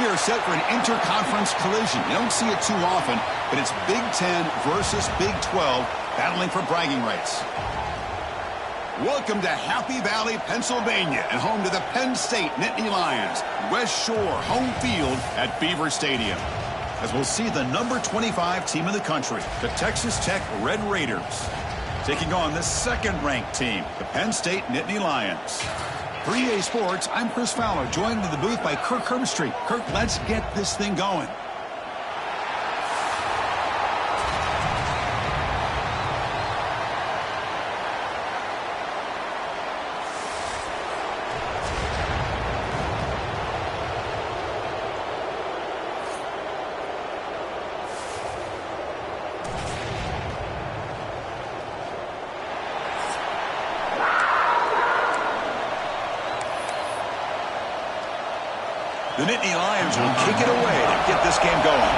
We are set for an interconference collision. You don't see it too often, but it's Big Ten versus Big 12 battling for bragging rights. Welcome to Happy Valley, Pennsylvania, and home to the Penn State Nittany Lions. West Shore home field at Beaver Stadium. As we'll see the number 25 team in the country, the Texas Tech Red Raiders, taking on the second-ranked team, the Penn State Nittany Lions. 3A Sports, I'm Chris Fowler, joined in the booth by Kirk Herbstreit. Kirk, let's get this thing going. The Nittany Lions will kick it away to get this game going.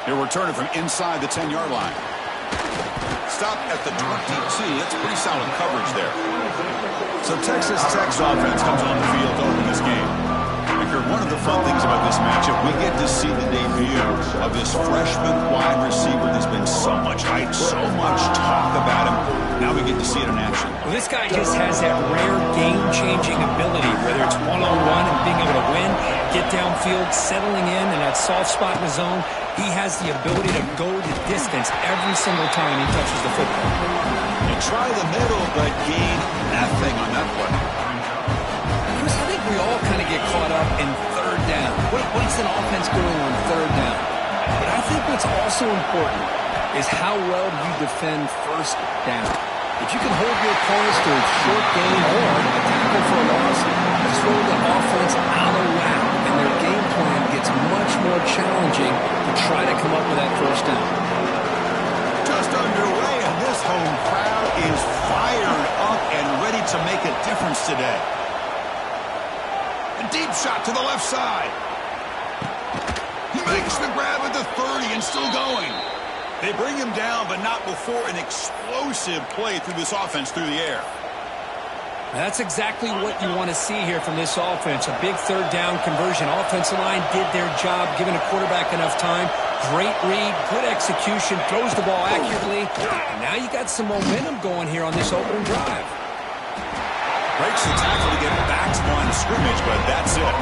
He'll return it from inside the 10-yard line. Stop at the 22. That's pretty solid coverage there. So Texas Tech's offense comes on the field to open this game. One of the fun things about this matchup, we get to see the debut of this freshman wide receiver. There's been so much hype, so much talk about him. Now we get to see it in action. Well, this guy just has that rare game-changing ability, whether it's one-on-one and being able to win, get downfield, settling in that soft spot in the zone. He has the ability to go the distance every single time he touches the football. You try the middle, but gain nothing on that play. I think we all kind of get caught up in third down. What's an offense doing on third down? But I think what's also important is how well you defend first down. If you can hold your opponents to a short gain or a tackle for a loss, you throw the offense out of whack, and their game plan gets much more challenging to try to come up with that first down. Just underway, and this home crowd is fired up and ready to make a difference today. A deep shot to the left side. He makes the grab at the 30 and still going. They bring him down, but not before an explosive play through this offense through the air. That's exactly what you want to see here from this offense. A big third down conversion. Offensive line did their job, giving a quarterback enough time. Great read, good execution, throws the ball accurately. And now you got some momentum going here on this opening drive. Breaks the tackle to get back to the line of scrimmage, but that's it.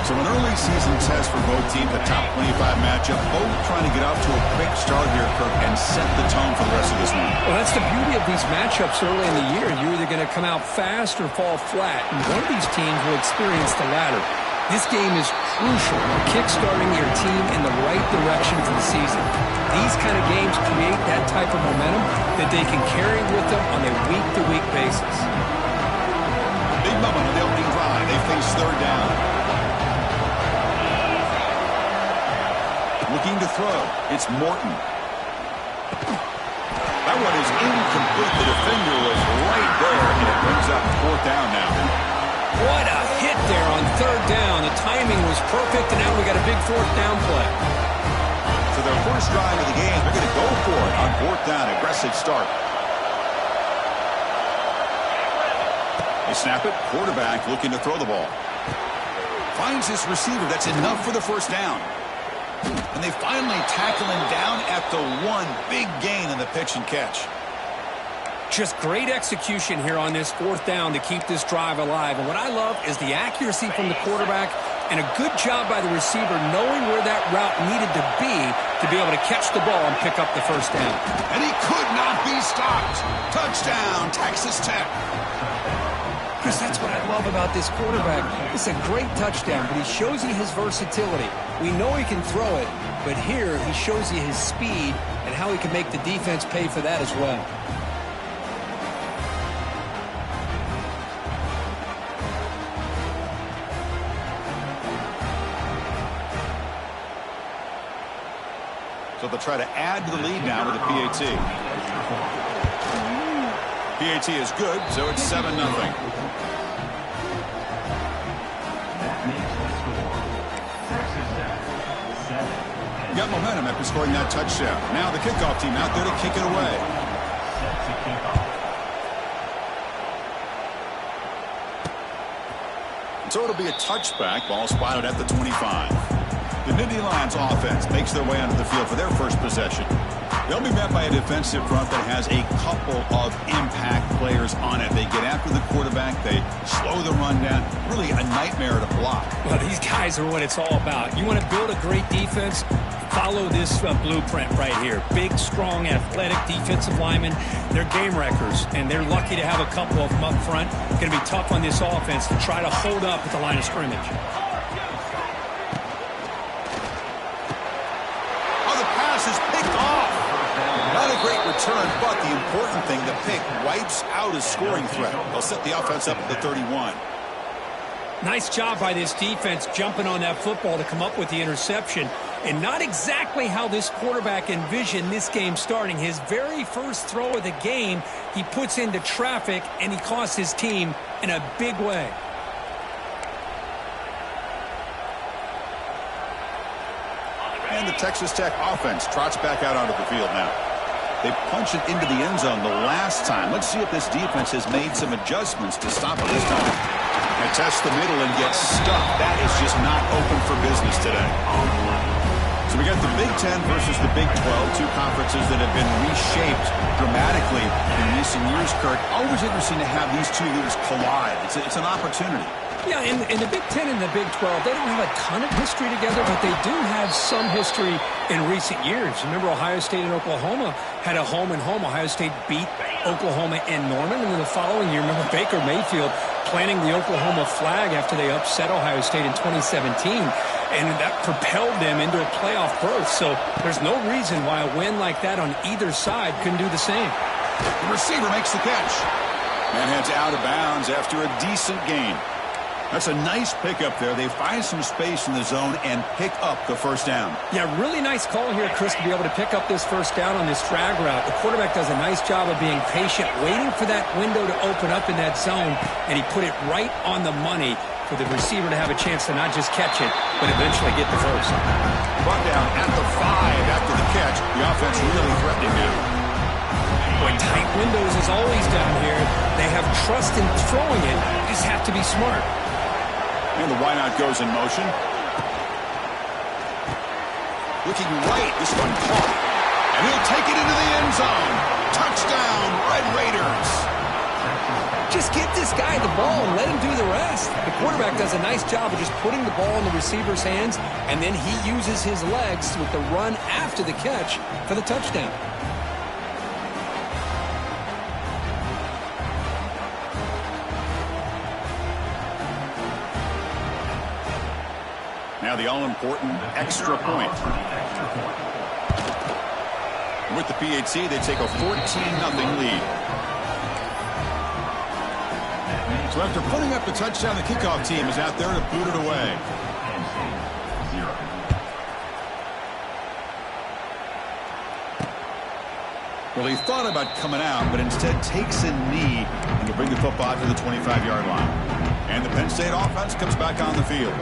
So an early season test for both teams, the top 25 matchup, both trying to get off to a quick start here, Kirk, and set the tone for the rest of this one. Well, that's the beauty of these matchups early in the year. You're either going to come out fast or fall flat, and one of these teams will experience the latter. This game is crucial for kickstarting your team in the right direction for the season. These kind of games create that type of momentum that they can carry with them on a week-to-week basis. Big moment on the opening drive. They face third down. Looking to throw. It's Morton. That one is incomplete. The defender was right there, and it brings up fourth down now. What a hit there on third down. The timing was perfect, and now we got a big fourth down play. So their first drive of the game, they're going to go for it on fourth down. Aggressive start. They snap it. Quarterback looking to throw the ball. Finds his receiver. That's enough for the first down. And they finally tackle him down at the one. Big gain in the pitch and catch. Just great execution here on this fourth down to keep this drive alive. And what I love is the accuracy from the quarterback and a good job by the receiver knowing where that route needed to be able to catch the ball and pick up the first down. And he could not be stopped. Touchdown, Texas Tech. Chris, that's what I love about this quarterback. It's a great touchdown, but he shows you his versatility. We know he can throw it, but here he shows you his speed and how he can make the defense pay for that as well. So they'll try to add to the lead now with a PAT. PAT is good, so it's 7-0. Got momentum after scoring that touchdown. Now the kickoff team out there to kick it away. So it'll be a touchback. Ball spotted at the 25. The Nittany Lions offense makes their way onto the field for their first possession. They'll be met by a defensive front that has a couple of impact players on it. They get after the quarterback. They slow the run down. Really a nightmare to block. Well, these guys are what it's all about. You want to build a great defense? Follow this blueprint right here. Big, strong, athletic defensive linemen. They're game wreckers, and they're lucky to have a couple of them up front. Going to be tough on this offense to try to hold up at the line of scrimmage. Oh, the pass is picked off. Not a great return, but the important thing, the pick wipes out a scoring threat. They'll set the offense up at the 31. Nice job by this defense jumping on that football to come up with the interception. And not exactly how this quarterback envisioned this game starting. His very first throw of the game, he puts into traffic, and he costs his team in a big way. And the Texas Tech offense trots back out onto the field now. They punch it into the end zone the last time. Let's see if this defense has made some adjustments to stop it this time. They test the middle and get stuck. That is just not open for business today. So we got the Big Ten versus the Big 12, two conferences that have been reshaped dramatically in recent years, Kurt. Always interesting to have these two leagues collide. It's an opportunity. Yeah, in the Big Ten and the Big 12, they don't have a ton of history together, but they do have some history in recent years. Remember, Ohio State and Oklahoma had a home-and-home. Ohio State beat Oklahoma in Norman, and then the following year, remember Baker Mayfield planting the Oklahoma flag after they upset Ohio State in 2017, and that propelled them into a playoff berth. So there's no reason why a win like that on either side couldn't do the same. The receiver makes the catch. Man heads out of bounds after a decent gain. That's a nice pickup there. They find some space in the zone and pick up the first down. Yeah, really nice call here, Chris, to be able to pick up this first down on this drag route. The quarterback does a nice job of being patient, waiting for that window to open up in that zone, and he put it right on the money for the receiver to have a chance to not just catch it, but eventually get the first. Brought down at the 5 after the catch. The offense really threatening now. When tight windows is always down here, they have trust in throwing it. You just have to be smart. And the wideout goes in motion. Looking right, this one caught. And he'll take it into the end zone. Touchdown, Red Raiders. Just get this guy the ball and let him do the rest. The quarterback does a nice job of just putting the ball in the receiver's hands, and then he uses his legs with the run after the catch for the touchdown. Now the all-important extra point. With the PHC, they take a 14-0 lead. So after putting up the touchdown, the kickoff team is out there to boot it away. Well, he thought about coming out, but instead takes a knee and to bring the football to the 25-yard line. And the Penn State offense comes back on the field.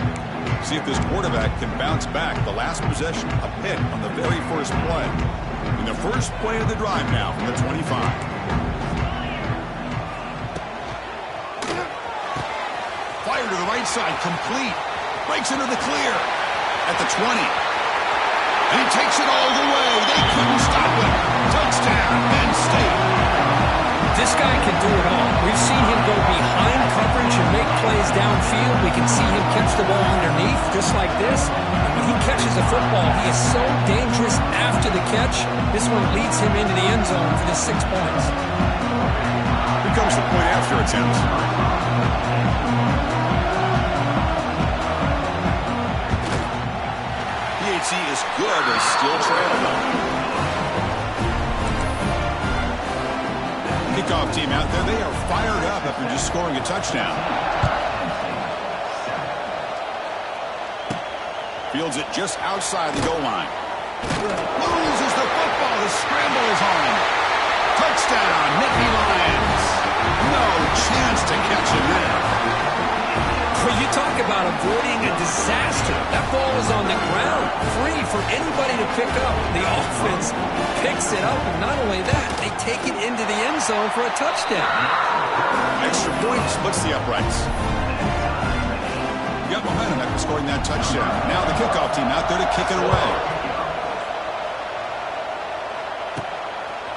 See if this quarterback can bounce back. The last possession, a pick on the very first play. In the first play of the drive now from the 25. Fire to the right side, complete. Breaks into the clear at the 20. And he takes it all the way. They couldn't stop him. Touchdown, Penn State. This guy can do it all. We've seen him go behind coverage and make plays downfield. We can see him catch the ball underneath, just like this. And when he catches a football, he is so dangerous after the catch. This one leads him into the end zone for the 6 points. Here comes the point after attempt. PHC is good, but still trailing. Kickoff team out there, they are fired up after just scoring a touchdown. Fields it just outside the goal line. Loses the football. The scramble is on. Touchdown, Nittany Lions. No chance to catch him there. Well, you talk about avoiding a disaster. That ball is on the ground, free for anybody to pick up. The offense picks it up, and not only that, they take it into the end zone for a touchdown. Extra point splits the uprights. Got momentum after scoring that touchdown. Now the kickoff team out there to kick it away.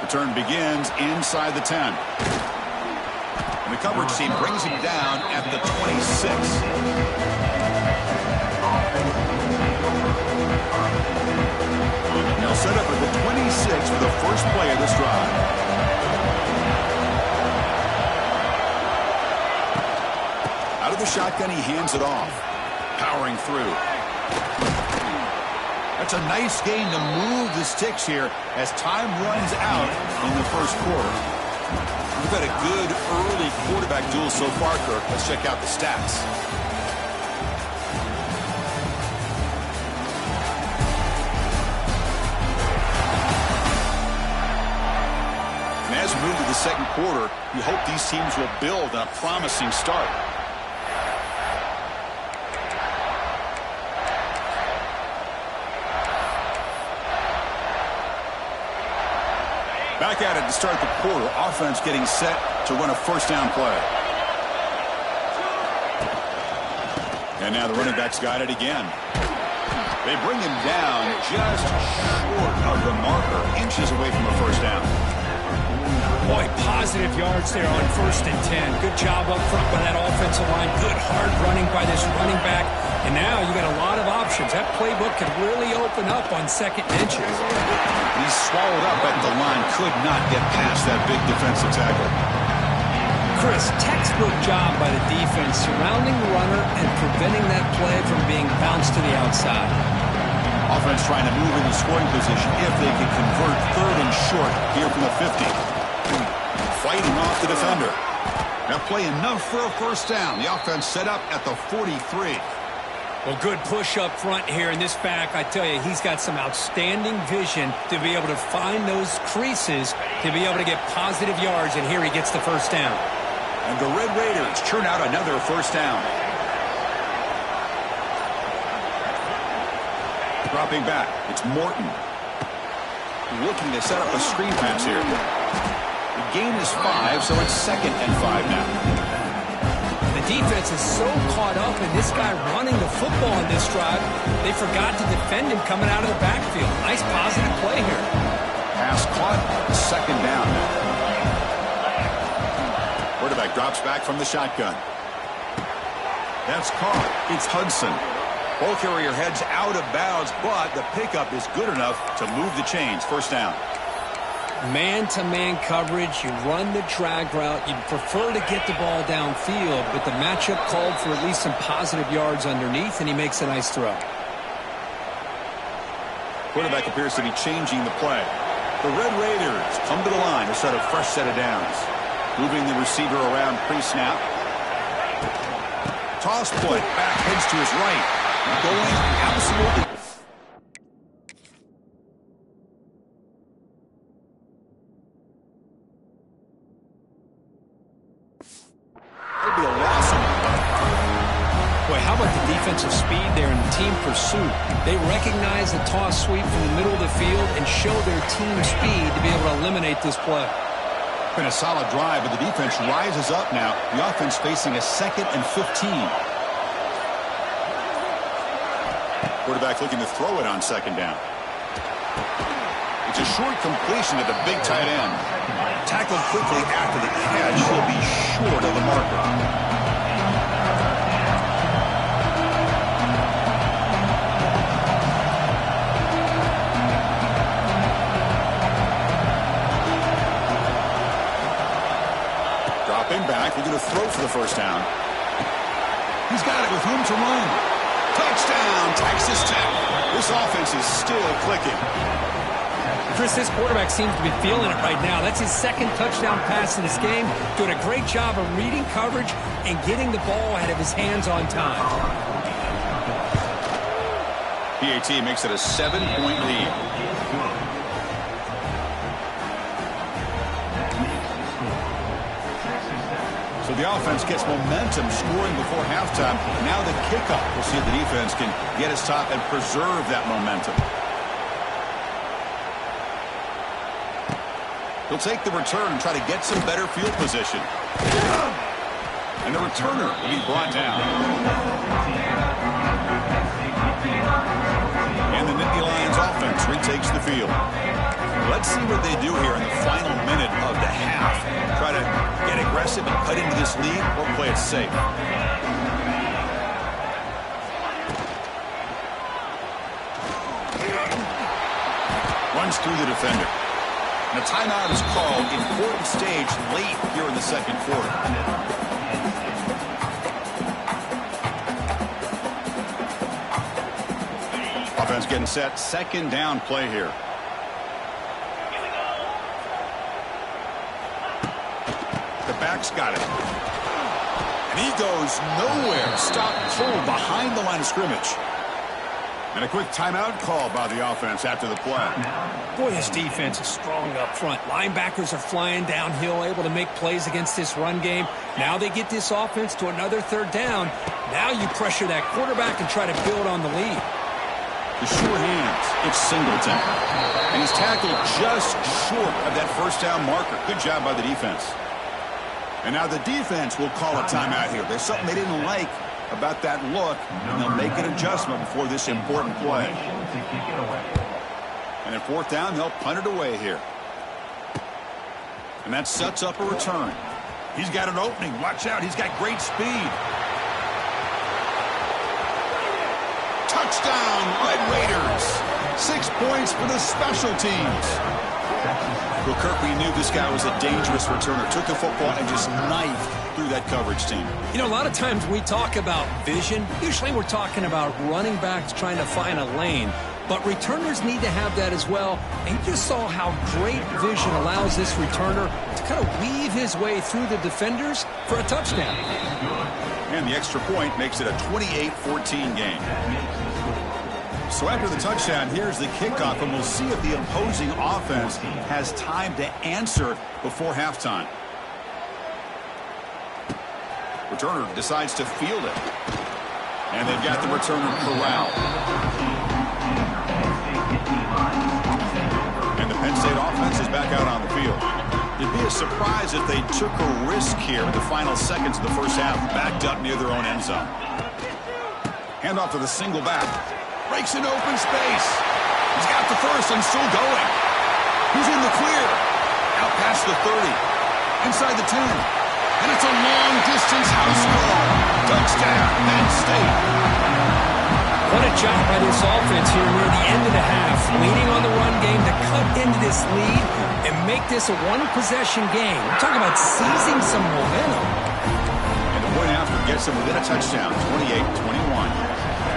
Return begins inside the 10. And the coverage team brings him down at the 26. They'll set up at the 26 for the first play of this drive. Out of the shotgun, he hands it off. Powering through. That's a nice game to move the sticks here as time runs out in the first quarter. We've had a good early quarterback duel so far, Kirk. Let's check out the stats. And as we move to the second quarter, you hope these teams will build on a promising start. Back at it to start the quarter. Offense getting set to run a first down play. And now the running back's got it again. They bring him down just short of the marker, inches away from a first down. Boy, positive yards there on 1st and 10. Good job up front by that offensive line. Good hard running by this running back. And now you got a lot of options. That playbook could really open up on second and inches. He's swallowed up at the line. Could not get past that big defensive tackle. Chris, textbook job by the defense surrounding the runner and preventing that play from being bounced to the outside. Offense trying to move into scoring position if they can convert 3rd and short here from the 50. Fighting off the defender. That play enough for a first down. The offense set up at the 43. Well, good push up front here, and this back, I tell you, he's got some outstanding vision to be able to find those creases, to be able to get positive yards, and here he gets the first down. And the Red Raiders churn out another first down. Dropping back, it's Morton. Looking to set up a screen pass here. The gain is 5, so it's 2nd and 5 now. The defense is so caught up in this guy running the football in this drive, they forgot to defend him coming out of the backfield. Nice positive play here. Pass caught, 2nd down. Quarterback drops back from the shotgun. That's caught. It's Hudson. Ball carrier heads out of bounds, but the pickup is good enough to move the chains. First down. Man-to-man coverage, you run the drag route, you'd prefer to get the ball downfield, but the matchup called for at least some positive yards underneath, and he makes a nice throw. Quarterback appears to be changing the play. The Red Raiders come to the line to set a fresh set of downs. Moving the receiver around pre-snap. Toss play, back heads to his right. Going absolutely. Boy, how about the defensive speed there in the team pursuit? They recognize the toss sweep from the middle of the field and show their team speed to be able to eliminate this play. Been a solid drive, but the defense rises up now. The offense facing a 2nd and 15. Quarterback looking to throw it on 2nd down. It's a short completion to the big tight end. Tackled quickly after the catch. He'll be short of the marker. Dropping back, we're going to throw for the first down. He's got it with room to run. Touchdown, Texas Tech. This offense is still clicking. Chris, this quarterback seems to be feeling it right now. That's his 2nd touchdown pass in this game. Doing a great job of reading coverage and getting the ball out of his hands on time. PAT makes it a 7-point lead. So the offense gets momentum scoring before halftime. Now the kickoff. We'll see if the defense can get his top and preserve that momentum. He'll take the return and try to get some better field position. And the returner will be brought down. And the Nittany Lions offense retakes the field. Let's see what they do here in the final minute of the half. Try to get aggressive and cut into this lead or play it safe. Runs through the defender. And a timeout is called. Important stage late here in the second quarter. Offense getting set. Second down play here. The back's got it. And he goes nowhere. Stop pulled behind the line of scrimmage. And a quick timeout call by the offense after the play. Boy, his defense is strong up front. Linebackers are flying downhill, able to make plays against this run game. Now they get this offense to another third down. Now you pressure that quarterback and try to build on the lead. The sure hands. It's Singleton. And he's tackled just short of that first down marker. Good job by the defense. And now the defense will call a timeout here. There's something they didn't like about that look, and they'll make an adjustment before this important play. And at fourth down, they'll punt it away here. And that sets up a return. He's got an opening. Watch out. He's got great speed. Touchdown, Red Raiders. 6 points for the special teams. Well, Kirk, we knew this guy was a dangerous returner. Took the football and just knifed through that coverage team. You know, a lot of times we talk about vision. Usually we're talking about running backs trying to find a lane. But returners need to have that as well. And you just saw how great vision allows this returner to kind of weave his way through the defenders for a touchdown. And the extra point makes it a 28-14 game. So after the touchdown, here's the kickoff, and we'll see if the opposing offense has time to answer before halftime. Returner decides to field it. And they've got the returner corralled. And the Penn State offense is back out on the field. It'd be a surprise if they took a risk here in the final seconds of the first half, backed up near their own end zone. Handoff to the single back. Breaks in open space. He's got the first and still going. He's in the clear. Out past the 30. Inside the 10. And it's a long-distance house call. Touchdown, Penn State. What a job by this offense here near the end of the half. Leaning on the run game to cut into this lead and make this a one-possession game. We're talking about seizing some momentum. And the point after gets them within a touchdown, 28-21.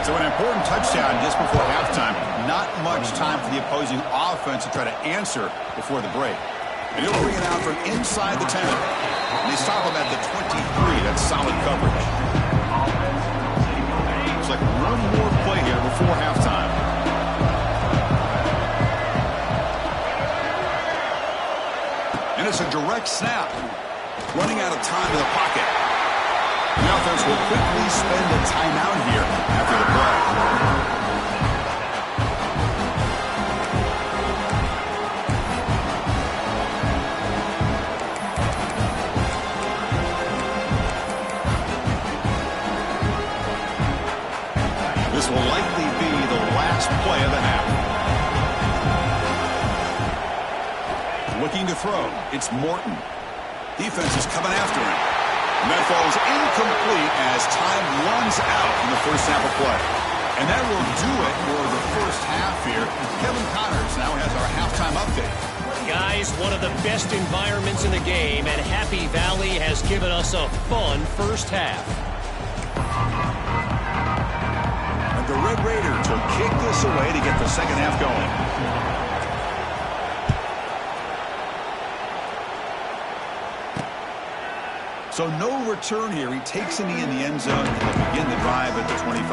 So an important touchdown just before halftime. Not much time for the opposing offense to try to answer before the break. And he'll bring it out from inside the 10. And they stop him at the 23. That's solid coverage. It's like one more play here before halftime. And it's a direct snap. Running out of time in the pocket. The offense will quickly spend a timeout here after the play. This will likely be the last play of the half. Looking to throw. It's Morton. Defense is coming after him. And that falls incomplete as time runs out in the first half of play. And that will do it for the first half here. Kevin Connors now has our halftime update. Guys, one of the best environments in the game, and Happy Valley has given us a fun first half. And the Red Raiders will kick this away to get the second half going. So no return here. He takes it in the end zone and will begin the drive at the 25.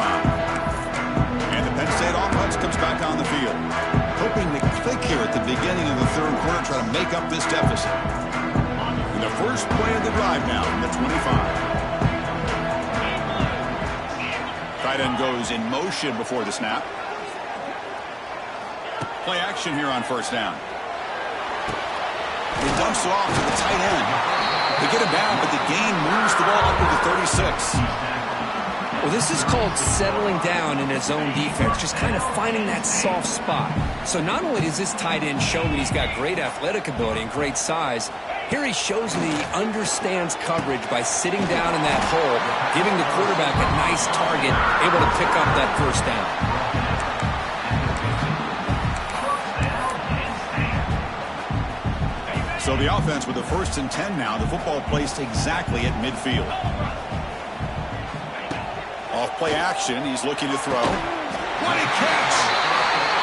And the Penn State offense comes back on the field. Hoping to click here at the beginning of the third quarter, try to make up this deficit. And the first play of the drive now from the 25. Tight end goes in motion before the snap. Play action here on first down. He dumps it off to the tight end. They get him down, but the gain moves the ball up to the 36. Well, this is called settling down in his own defense, just kind of finding that soft spot. So not only does this tight end show me he's got great athletic ability and great size, here he shows me he understands coverage by sitting down in that hole, giving the quarterback a nice target, able to pick up that first down. So the offense with the 1st and 10 now. The football placed exactly at midfield. Off play action. He's looking to throw. What a catch!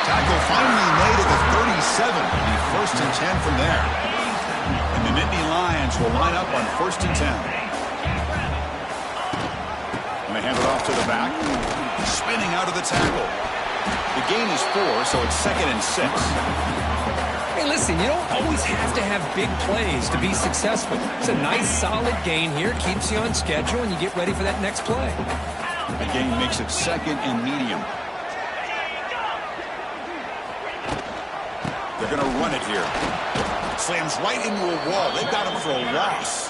Tackle finally made at the 37. The 1st and 10 from there. And the Nittany Lions will line up on 1st and 10. And they hand it off to the back. Spinning out of the tackle. The gain is 4, so it's 2nd and 6. Hey, listen, you don't always have to have big plays to be successful. It's a nice, solid gain here. Keeps you on schedule, and you get ready for that next play. The gain makes it 2nd and medium. They're going to run it here. Slams right into a wall. They've got him for a loss.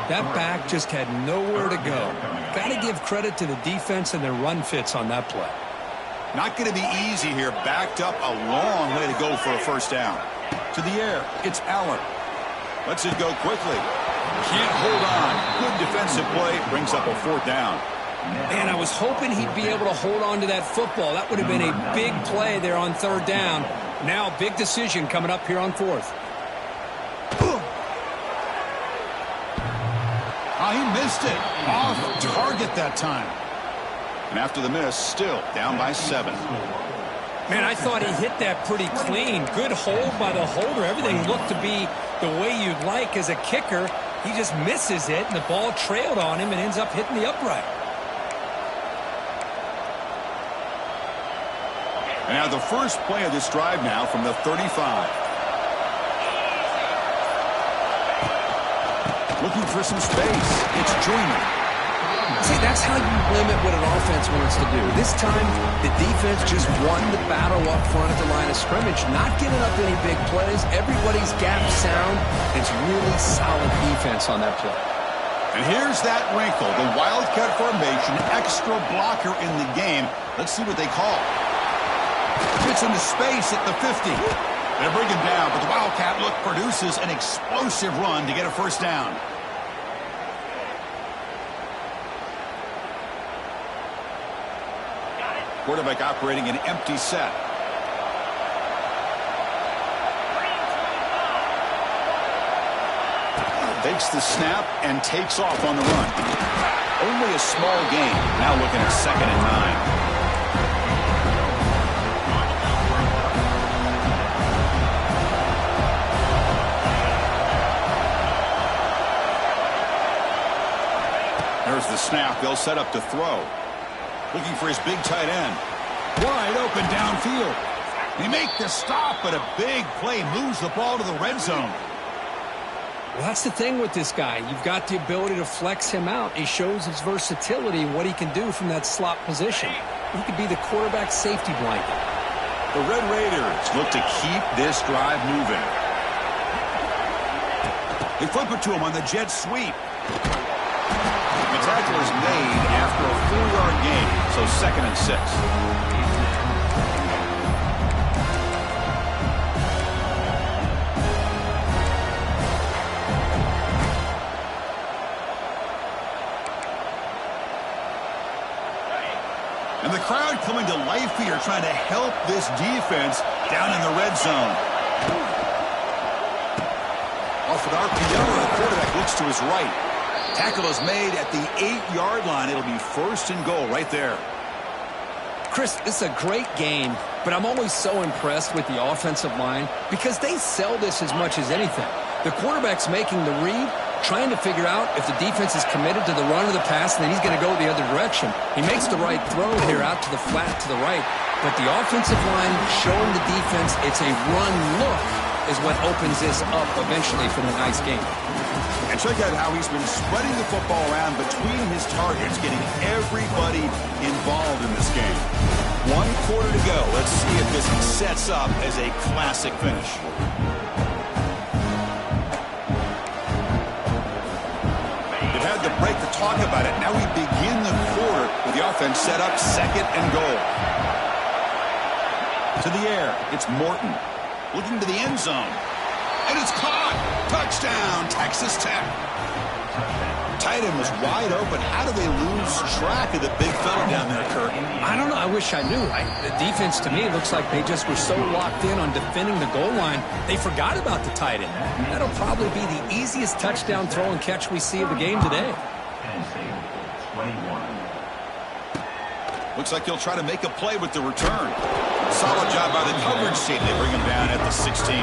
That back just had nowhere to go. Got to give credit to the defense and their run fits on that play. Not going to be easy here. Backed up a long way to go for a first down. To the air. It's Allen. Lets it go quickly. Can't hold on. Good defensive play. Brings up a 4th down. Man, I was hoping he'd be able to hold on to that football. That would have been a big play there on 3rd down. Now a big decision coming up here on 4th. Oh, he missed it. Off target that time. And after the miss, still down by 7. Man, I thought he hit that pretty clean. Good hold by the holder. Everything looked to be the way you'd like as a kicker. He just misses it, and the ball trailed on him and ends up hitting the upright. And now the first play of this drive now from the 35. Looking for some space. It's Joyner. See, that's how you limit what an offense wants to do. This time, the defense just won the battle up front at the line of scrimmage, not giving up any big plays. Everybody's gap sound. It's really solid defense on that play. And here's that wrinkle. The Wildcat formation, extra blocker in the game. Let's see what they call. Gets into space at the 50. They bring him down, but the Wildcat look produces an explosive run to get a first down. Quarterback operating an empty set. Takes the snap and takes off on the run. Only a small gain. Now looking at 2nd and 9. There's the snap. They'll set up to throw. Looking for his big tight end. Wide open downfield. They make the stop, but a big play moves the ball to the red zone. Well, that's the thing with this guy. You've got the ability to flex him out. He shows his versatility, what he can do from that slot position. He could be the quarterback safety blanket. The Red Raiders look to keep this drive moving. They flip it to him on the jet sweep. The tackle is made after a 4-yard gain, so 2nd and 6. And the crowd coming to life here, trying to help this defense down in the red zone. Off with RPO, the quarterback looks to his right. Tackle is made at the 8-yard line. It'll be 1st and goal right there. Chris, this is a great game, but I'm always so impressed with the offensive line because they sell this as much as anything. The quarterback's making the read, trying to figure out if the defense is committed to the run or the pass, and then he's going to go the other direction. He makes the right throw here out to the flat to the right, but the offensive line showing the defense it's a run look is what opens this up eventually for the nice game. And check out how he's been spreading the football around between his targets, getting everybody involved in this game. 1 quarter to go. Let's see if this sets up as a classic finish. They've had the break to talk about it. Now we begin the offense set up 2nd and goal. To the air, it's Morton. Looking to the end zone. And it's caught. Touchdown, Texas Tech. Tight end was wide open. How do they lose track of the big fella down there, Kurt? I don't know. I wish I knew. The defense, to me, looks like they just were so locked in on defending the goal line, they forgot about the tight end. That'll probably be the easiest touchdown throw and catch we see of the game today. Looks like he'll try to make a play with the return. Solid job by the coverage team. They bring him down at the 16.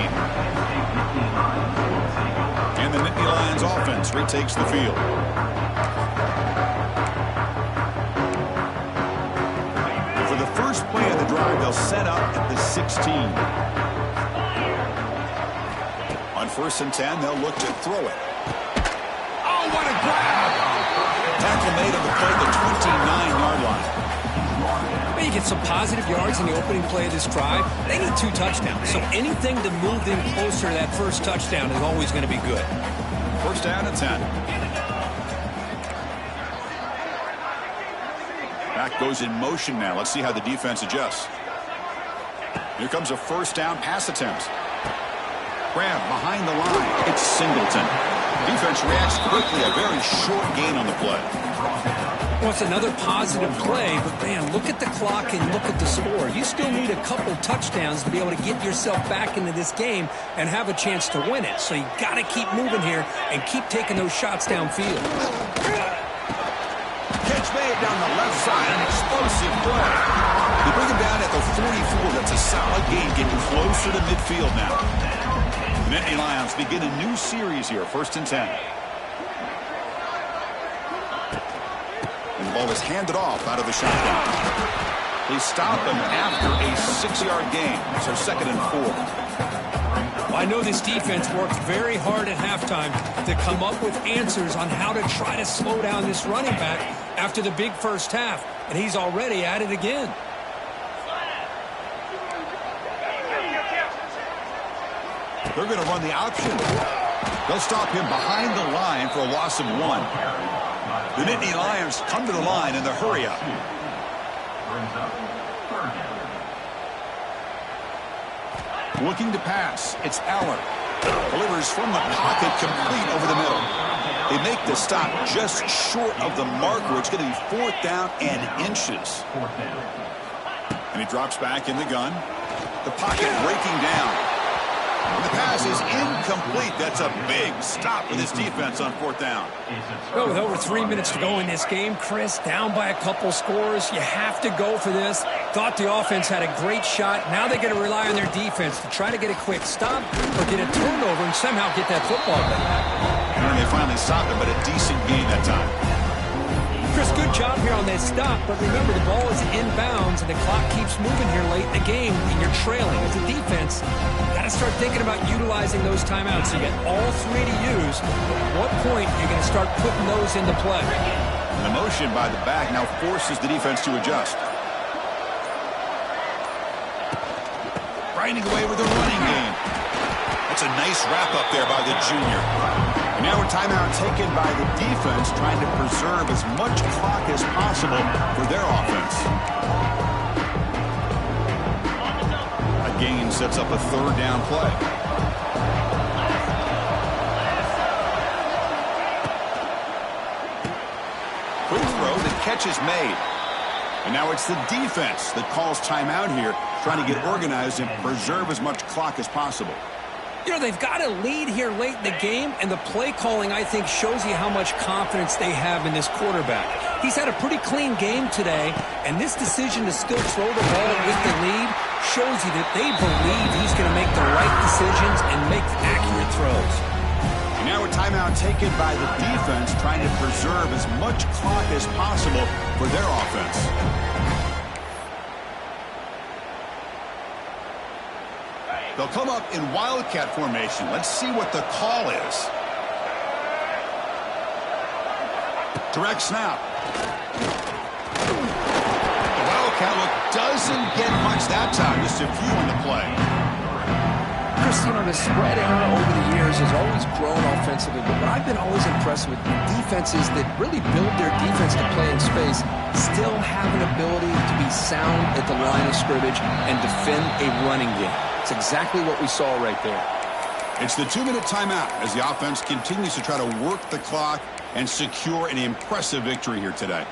And the Nittany Lions offense retakes the field. For the first play of the drive, they'll set up at the 16. On 1st and 10, they'll look to throw it. Oh, what a grab! Tackle made on the play at the 29-yard line. You get some positive yards in the opening play of this drive. They need 2 touchdowns, so anything to move them closer to that first touchdown is always going to be good. 1st down and 10. Back goes in motion now. Let's see how the defense adjusts. Here comes a 1st down pass attempt. Grab behind the line. It's Singleton. Defense reacts quickly. A very short gain on the play. Well, it's another positive play, but, man, look at the clock and look at the score. You still need a couple touchdowns to be able to get yourself back into this game and have a chance to win it. So you got to keep moving here and keep taking those shots downfield. Catch made down the left side. An explosive play. They bring him down at the 44. That's a solid gain, getting closer to midfield now. The Nittany Lions begin a new series here, 1st and 10. And the ball is handed off out of the shotgun. They stop him after a 6-yard gain, so 2nd and 4. Well, I know this defense worked very hard at halftime to come up with answers on how to try to slow down this running back after the big first half, and he's already at it again. They're going to run the option. They'll stop him behind the line for a loss of 1. The Nittany Lions come to the line in the hurry up. Looking to pass. It's Aller. Delivers from the pocket, complete over the middle. They make the stop just short of the marker. It's going to be 4th down and inches. And he drops back in the gun. The pocket breaking down. And the pass is incomplete. That's a big stop for this defense on 4th down. Well, with over 3 minutes to go in this game, Chris, down by a couple scores, you have to go for this. Thought the offense had a great shot. Now they're going to rely on their defense to try to get a quick stop or get a turnover and somehow get that football back. And they finally stopped it, but a decent gain that time. Chris, good job here on that stop, but remember, the ball is inbounds, and the clock keeps moving here late in the game, and you're trailing. As a defense, you got to start thinking about utilizing those timeouts. You get all 3 to use. At what point are you going to start putting those into play? The motion by the back now forces the defense to adjust. Grinding away with a running game. That's a nice wrap-up there by the junior. And now a timeout taken by the defense, trying to preserve as much clock as possible for their offense. A gain sets up a 3rd down play. Quick throw, the catch is made. And now it's the defense that calls timeout here, trying to get organized and preserve as much clock as possible. You know, they've got a lead here late in the game, and the play calling, I think, shows you how much confidence they have in this quarterback. He's had a pretty clean game today, and this decision to still throw the ball with the lead shows you that they believe he's going to make the right decisions and make accurate throws. And now a timeout taken by the defense, trying to preserve as much clock as possible for their offense. They'll come up in Wildcat formation. Let's see what the call is. Direct snap. The Wildcat look doesn't get much that time. Just a few on the play. Chris, you know, the spread era over the years has always grown offensively, but what I've been always impressed with defenses that really build their defense to play in space still have an ability to be sound at the line of scrimmage and defend a running game. It's exactly what we saw right there. It's the 2-minute timeout as the offense continues to try to work the clock and secure an impressive victory here today.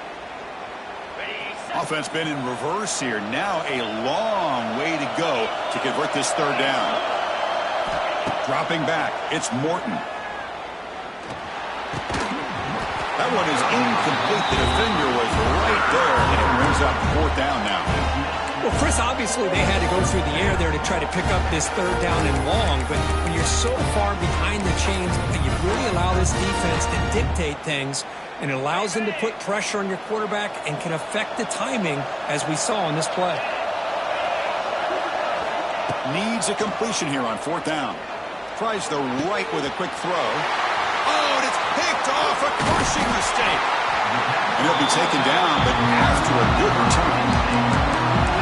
Offense been in reverse here. Now a long way to go to convert this third down. Dropping back, it's Morton. That one is incomplete. The defender was right there, and it brings up fourth down now. Well, Chris, obviously they had to go through the air there to try to pick up this third down and long, but when you're so far behind the chains, you really allow this defense to dictate things, and it allows them to put pressure on your quarterback and can affect the timing, as we saw in this play. Needs a completion here on fourth down. Tries the right with a quick throw. Oh, and it's picked off, a crushing mistake. And he'll be taken down, but after a good return.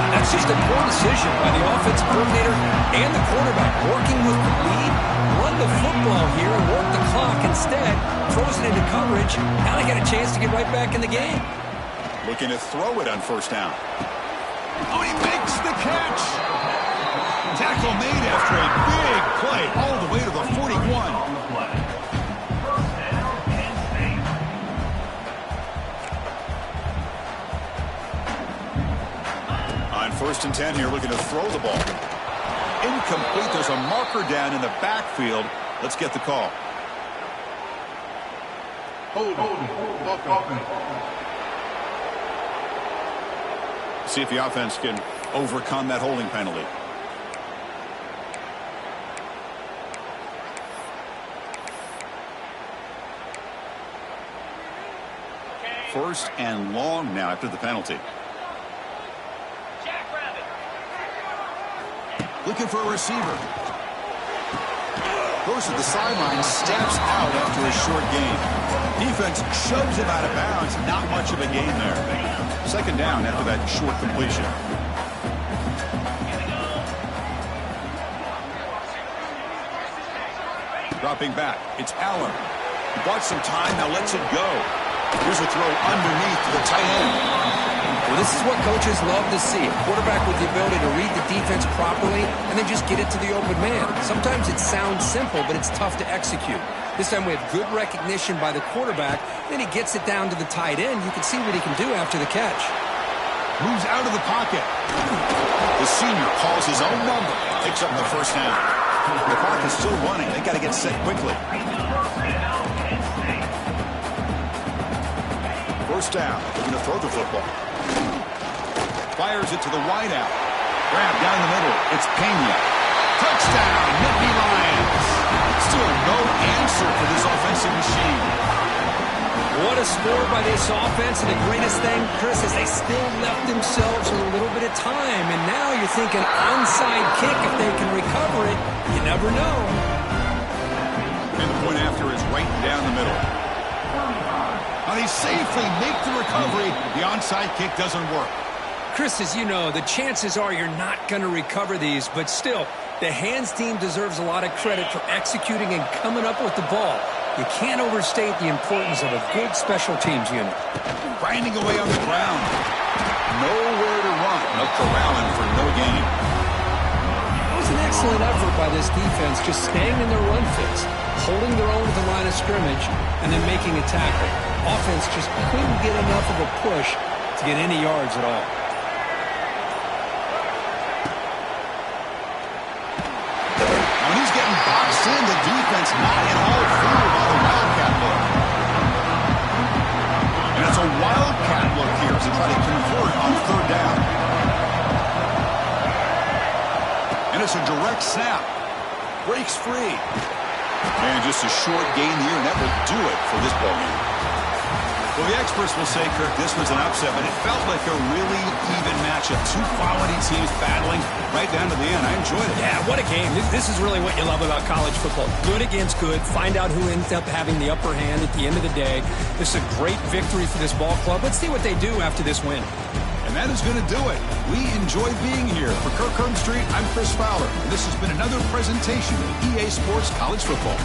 That's just a poor decision by the offensive coordinator and the quarterback. Working with the lead, run the football here and work the clock. Instead, throws it into coverage. Now they got a chance to get right back in the game. Looking to throw it on first down. Oh, he makes the catch. Tackle made after a big play all the way to the 41. On 1st and 10 here, looking to throw the ball. Incomplete. There's a marker down in the backfield. Let's get the call. See if the offense can overcome that holding penalty. First and long now after the penalty. Looking for a receiver. Goes to the sideline, steps out after a short gain. Defense shoves him out of bounds. Not much of a gain there. Second down after that short completion. Dropping back, it's Allen. He bought some time, now lets it go. Here's a throw underneath to the tight end. Well, this is what coaches love to see. A quarterback with the ability to read the defense properly and then just get it to the open man. Sometimes it sounds simple, but it's tough to execute. This time we have good recognition by the quarterback. Then he gets it down to the tight end. You can see what he can do after the catch. Moves out of the pocket. The senior calls his own number. Picks up the first down. The clock is still running. They got to get set quickly. First down. Looking to throw the football. Fires it to the wideout. Grab down the middle. It's Pena. Touchdown, Nittany Lions. Still no answer for this offensive machine. What a score by this offense, and the greatest thing, Chris, is they still left themselves with a little bit of time, and now you're thinking onside kick if they can recover it. You never know. And the point after is right down the middle. Now they safely make the recovery. The onside kick doesn't work. Chris, as you know, the chances are you're not going to recover these, but still, the hands team deserves a lot of credit for executing and coming up with the ball. You can't overstate the importance of a good special teams unit. Grinding away on the ground. Nowhere to run. No corralling for no gain. It was an excellent effort by this defense, just staying in their run fits, holding their own at the line of scrimmage, and then making a tackle. Offense just couldn't get enough of a push to get any yards at all. When he's getting boxed in, the defense not at all fooled by the Wildcat look. And it's a Wildcat look here to try to convert on third down. And it's a direct snap. Breaks free. And just a short gain here, and that will do it for this ballgame. Well, the experts will say, Kirk, this was an upset, but it felt like a really even matchup. Two quality teams battling right down to the end. I enjoyed it. Yeah, what a game. This is really what you love about college football. Good against good. Find out who ends up having the upper hand at the end of the day. This is a great victory for this ball club. Let's see what they do after this win. And that is going to do it. We enjoy being here. For Kirk Herbstreit, I'm Chris Fowler. And this has been another presentation of EA Sports College Football.